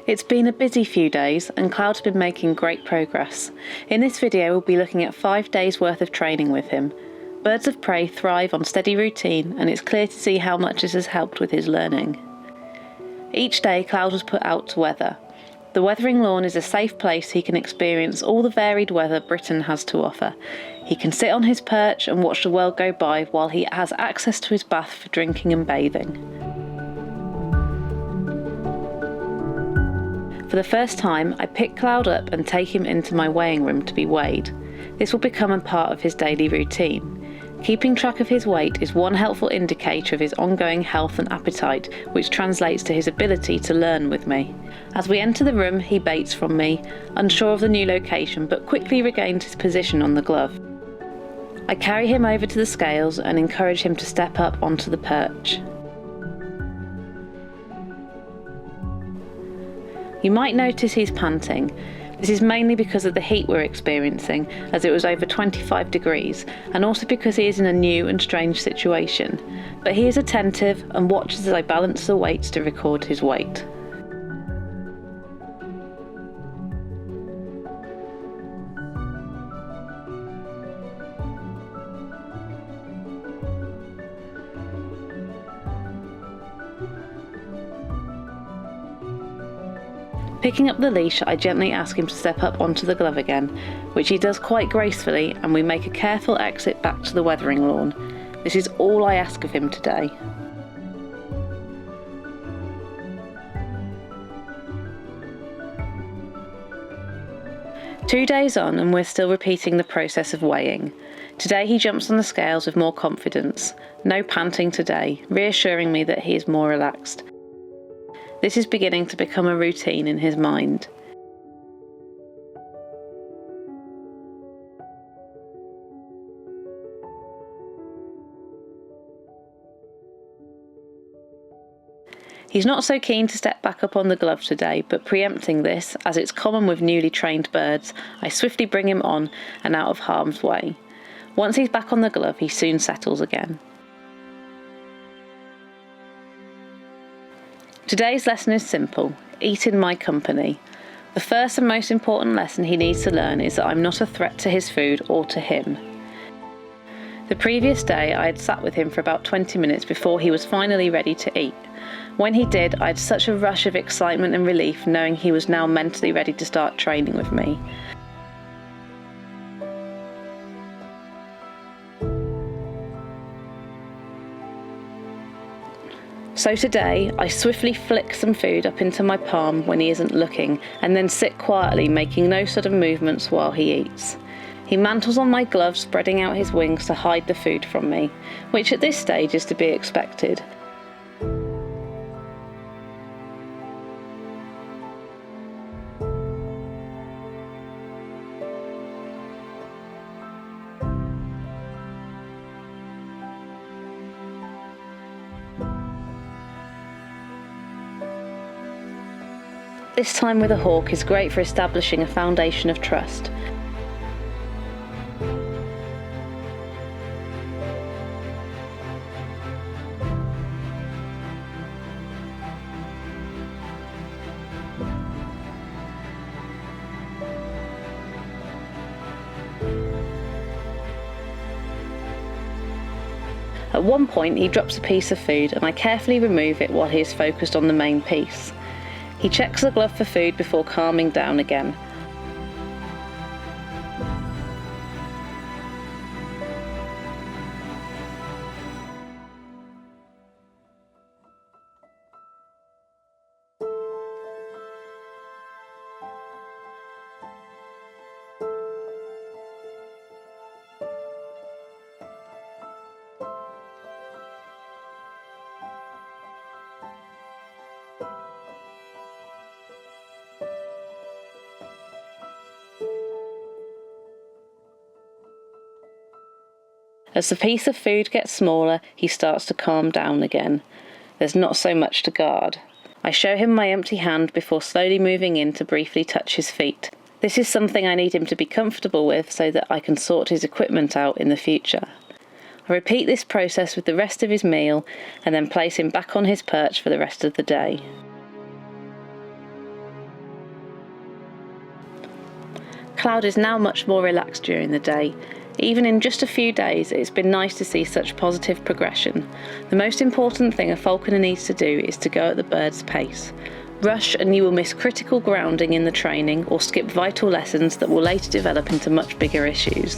It's been a busy few days and Cloud's been making great progress. In this video we'll be looking at 5 days worth of training with him. Birds of prey thrive on steady routine and it's clear to see how much this has helped with his learning. Each day Cloud was put out to weather. The weathering lawn is a safe place he can experience all the varied weather Britain has to offer. He can sit on his perch and watch the world go by while he has access to his bath for drinking and bathing. For the first time, I pick Cloud up and take him into my weighing room to be weighed. This will become a part of his daily routine. Keeping track of his weight is one helpful indicator of his ongoing health and appetite, which translates to his ability to learn with me. As we enter the room, he baits from me, unsure of the new location, but quickly regains his position on the glove. I carry him over to the scales and encourage him to step up onto the perch. You might notice he's panting. This is mainly because of the heat we're experiencing, as it was over 25 degrees, and also because he is in a new and strange situation. But he is attentive and watches as I balance the weights to record his weight. Picking up the leash, I gently ask him to step up onto the glove again, which he does quite gracefully, and we make a careful exit back to the weathering lawn. This is all I ask of him today. Two days on and we're still repeating the process of weighing. Today he jumps on the scales with more confidence. No panting today, reassuring me that he is more relaxed. This is beginning to become a routine in his mind. He's not so keen to step back up on the glove today, but preempting this, as it's common with newly trained birds, I swiftly bring him on and out of harm's way. Once he's back on the glove, he soon settles again. Today's lesson is simple: eat in my company. The first and most important lesson he needs to learn is that I'm not a threat to his food or to him. The previous day I had sat with him for about 20 minutes before he was finally ready to eat. When he did, I had such a rush of excitement and relief knowing he was now mentally ready to start training with me. So today, I swiftly flick some food up into my palm when he isn't looking, and then sit quietly, making no sudden movements while he eats. He mantles on my glove, spreading out his wings to hide the food from me, which at this stage is to be expected. This time with a hawk is great for establishing a foundation of trust. At one point he drops a piece of food and I carefully remove it while he is focused on the main piece. He checks the glove for food before calming down again. As the piece of food gets smaller, he starts to calm down again. There's not so much to guard. I show him my empty hand before slowly moving in to briefly touch his feet. This is something I need him to be comfortable with so that I can sort his equipment out in the future. I repeat this process with the rest of his meal and then place him back on his perch for the rest of the day. Cloud is now much more relaxed during the day. Even in just a few days, it's been nice to see such positive progression. The most important thing a falconer needs to do is to go at the bird's pace. Rush and you will miss critical grounding in the training or skip vital lessons that will later develop into much bigger issues.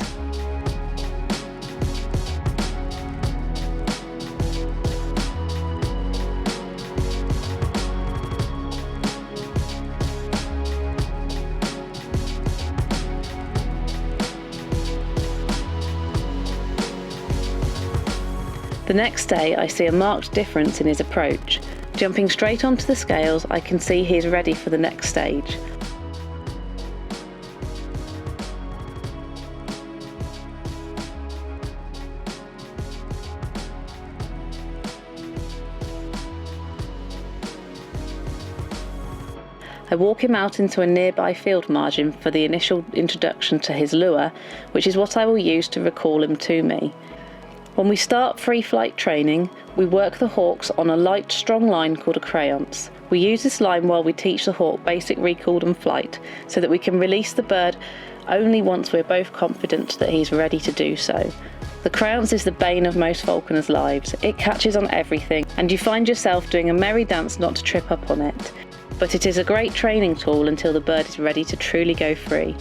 The next day I see a marked difference in his approach. Jumping straight onto the scales, I can see he is ready for the next stage. I walk him out into a nearby field margin for the initial introduction to his lure, which is what I will use to recall him to me. When we start free flight training, we work the hawks on a light, strong line called a creance. We use this line while we teach the hawk basic recall and flight, so that we can release the bird only once we're both confident that he's ready to do so. The creance is the bane of most falconers' lives. It catches on everything, and you find yourself doing a merry dance not to trip up on it. But it is a great training tool until the bird is ready to truly go free.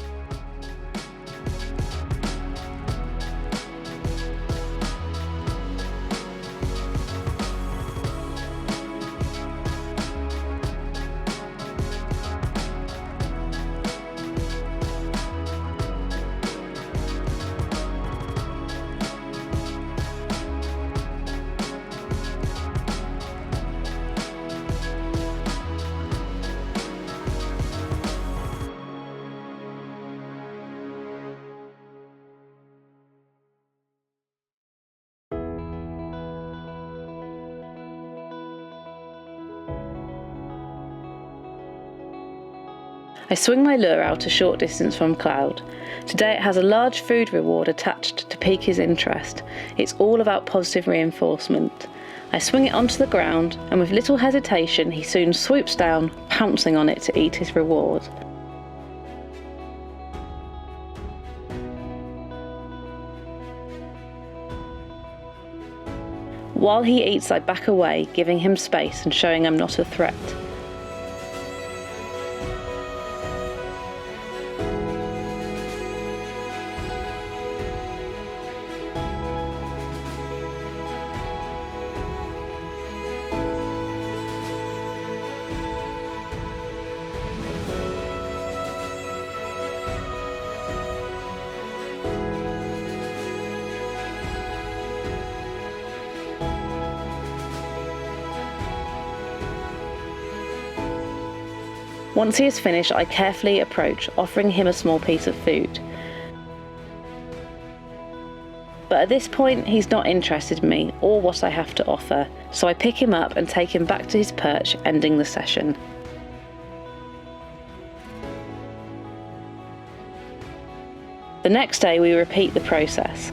I swing my lure out a short distance from Cloud. Today it has a large food reward attached to pique his interest. It's all about positive reinforcement. I swing it onto the ground, and with little hesitation he soon swoops down, pouncing on it to eat his reward. While he eats, I back away, giving him space and showing I'm not a threat. Once he is finished, I carefully approach, offering him a small piece of food. But at this point, he's not interested in me or what I have to offer, so I pick him up and take him back to his perch, ending the session. The next day, we repeat the process.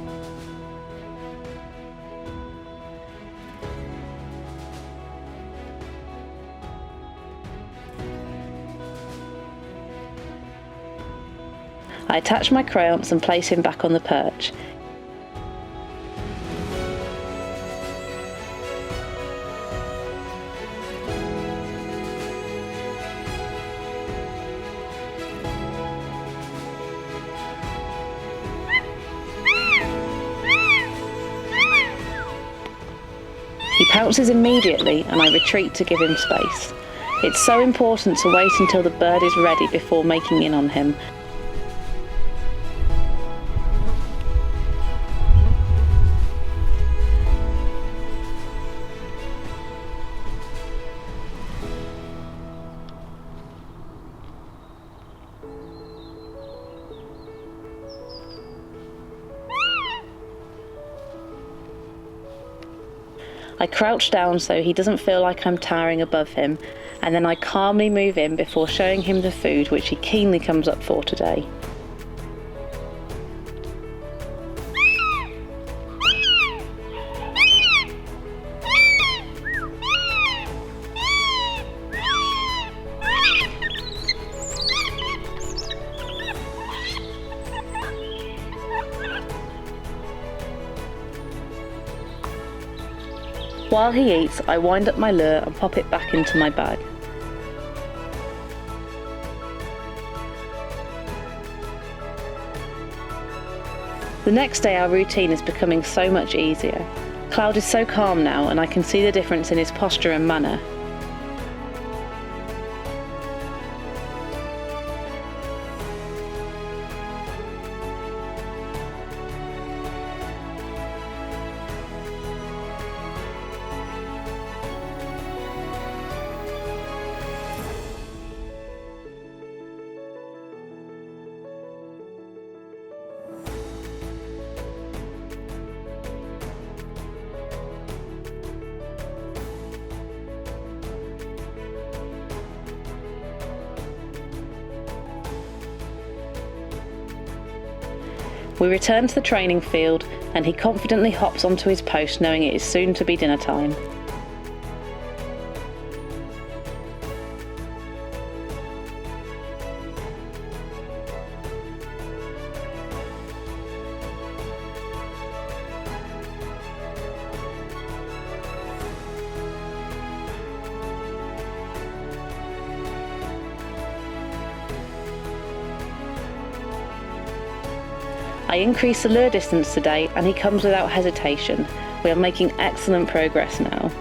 I attach my creance and place him back on the perch. He pounces immediately and I retreat to give him space. It's so important to wait until the bird is ready before making in on him. I crouch down so he doesn't feel like I'm towering above him, and then I calmly move in before showing him the food which he keenly comes up for today. While he eats, I wind up my lure and pop it back into my bag. The next day our routine is becoming so much easier. Cloud is so calm now and I can see the difference in his posture and manner. We return to the training field and he confidently hops onto his post knowing it is soon to be dinner time. I increased the lure distance today and he comes without hesitation. We are making excellent progress now.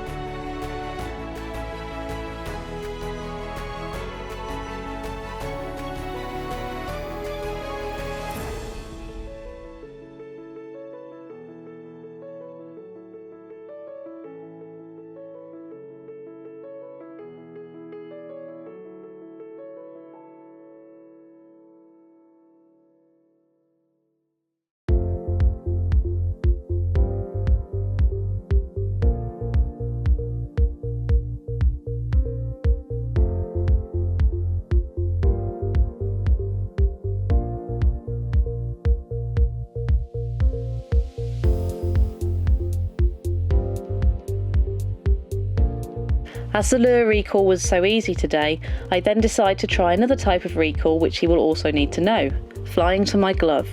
As the lure recall was so easy today, I then decide to try another type of recall which he will also need to know, flying to my glove.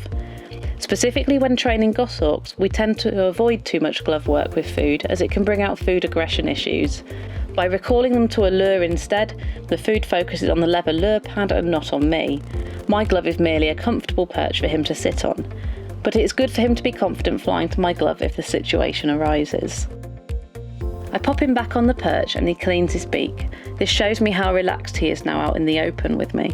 Specifically when training goshawks, we tend to avoid too much glove work with food as it can bring out food aggression issues. By recalling them to a lure instead, the food focuses on the leather lure pad and not on me. My glove is merely a comfortable perch for him to sit on, but it is good for him to be confident flying to my glove if the situation arises. I pop him back on the perch and he cleans his beak. This shows me how relaxed he is now out in the open with me.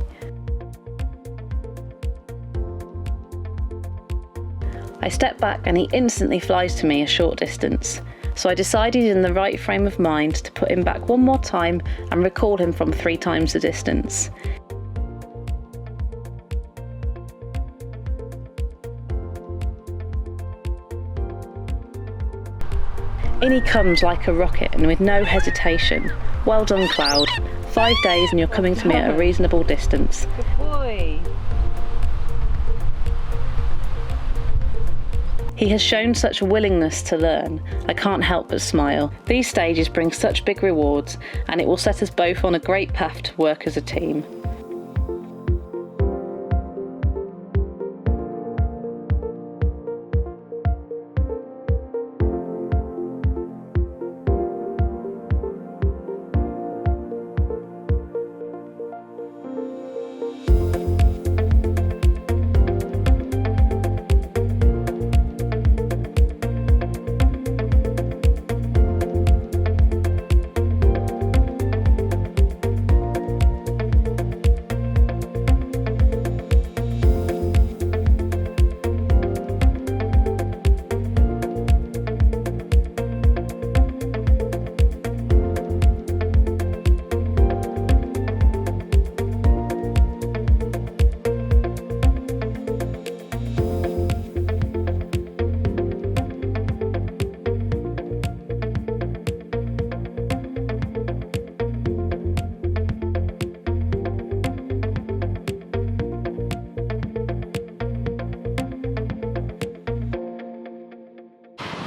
I step back and he instantly flies to me a short distance. So I decided in the right frame of mind to put him back one more time and recall him from 3 times the distance. In he comes like a rocket and with no hesitation. Well done, Cloud. 5 days and you're coming to me at a reasonable distance. Good boy. He has shown such a willingness to learn. I can't help but smile. These stages bring such big rewards and it will set us both on a great path to work as a team.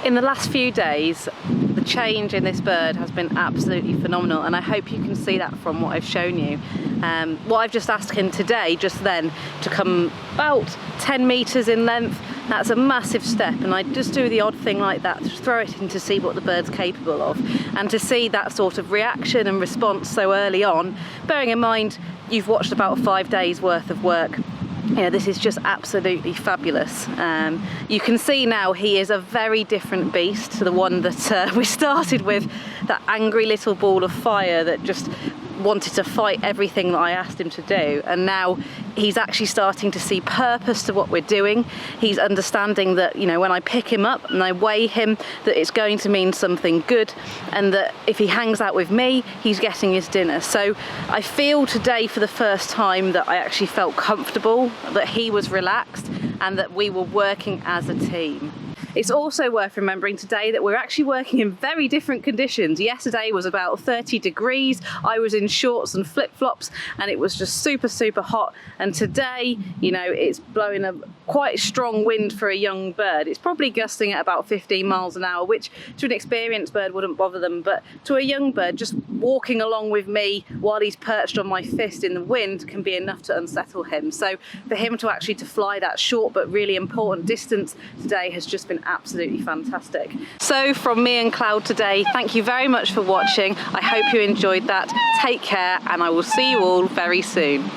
In the last few days, the change in this bird has been absolutely phenomenal, and I hope you can see that from what I've shown you. What I've just asked him today, just then, to come about 10 metres in length, That's a massive step, and I just do the odd thing like that, just throw it in to see what the bird's capable of, and to see that sort of reaction and response so early on, bearing in mind you've watched about 5 days worth of work. You know, this is just absolutely fabulous. You can see now he is a very different beast to the one that we started with, that angry little ball of fire that just wanted to fight everything that I asked him to do, and now he's actually starting to see purpose to what we're doing. He's understanding that, you know, when I pick him up and I weigh him, that it's going to mean something good, and that if he hangs out with me, he's getting his dinner. So I feel today for the first time that I actually felt comfortable, that he was relaxed, and that we were working as a team. It's also worth remembering today that we're actually working in very different conditions. Yesterday was about 30 degrees. I was in shorts and flip-flops, and it was just super, super hot. And today, you know, it's blowing a quite strong wind for a young bird. It's probably gusting at about 15 miles an hour, which to an experienced bird wouldn't bother them. But to a young bird, just walking along with me while he's perched on my fist in the wind can be enough to unsettle him. So for him to actually fly that short but really important distance today has just been absolutely fantastic. So from me and Cloud today, thank you very much for watching. I hope you enjoyed that. Take care, and I will see you all very soon.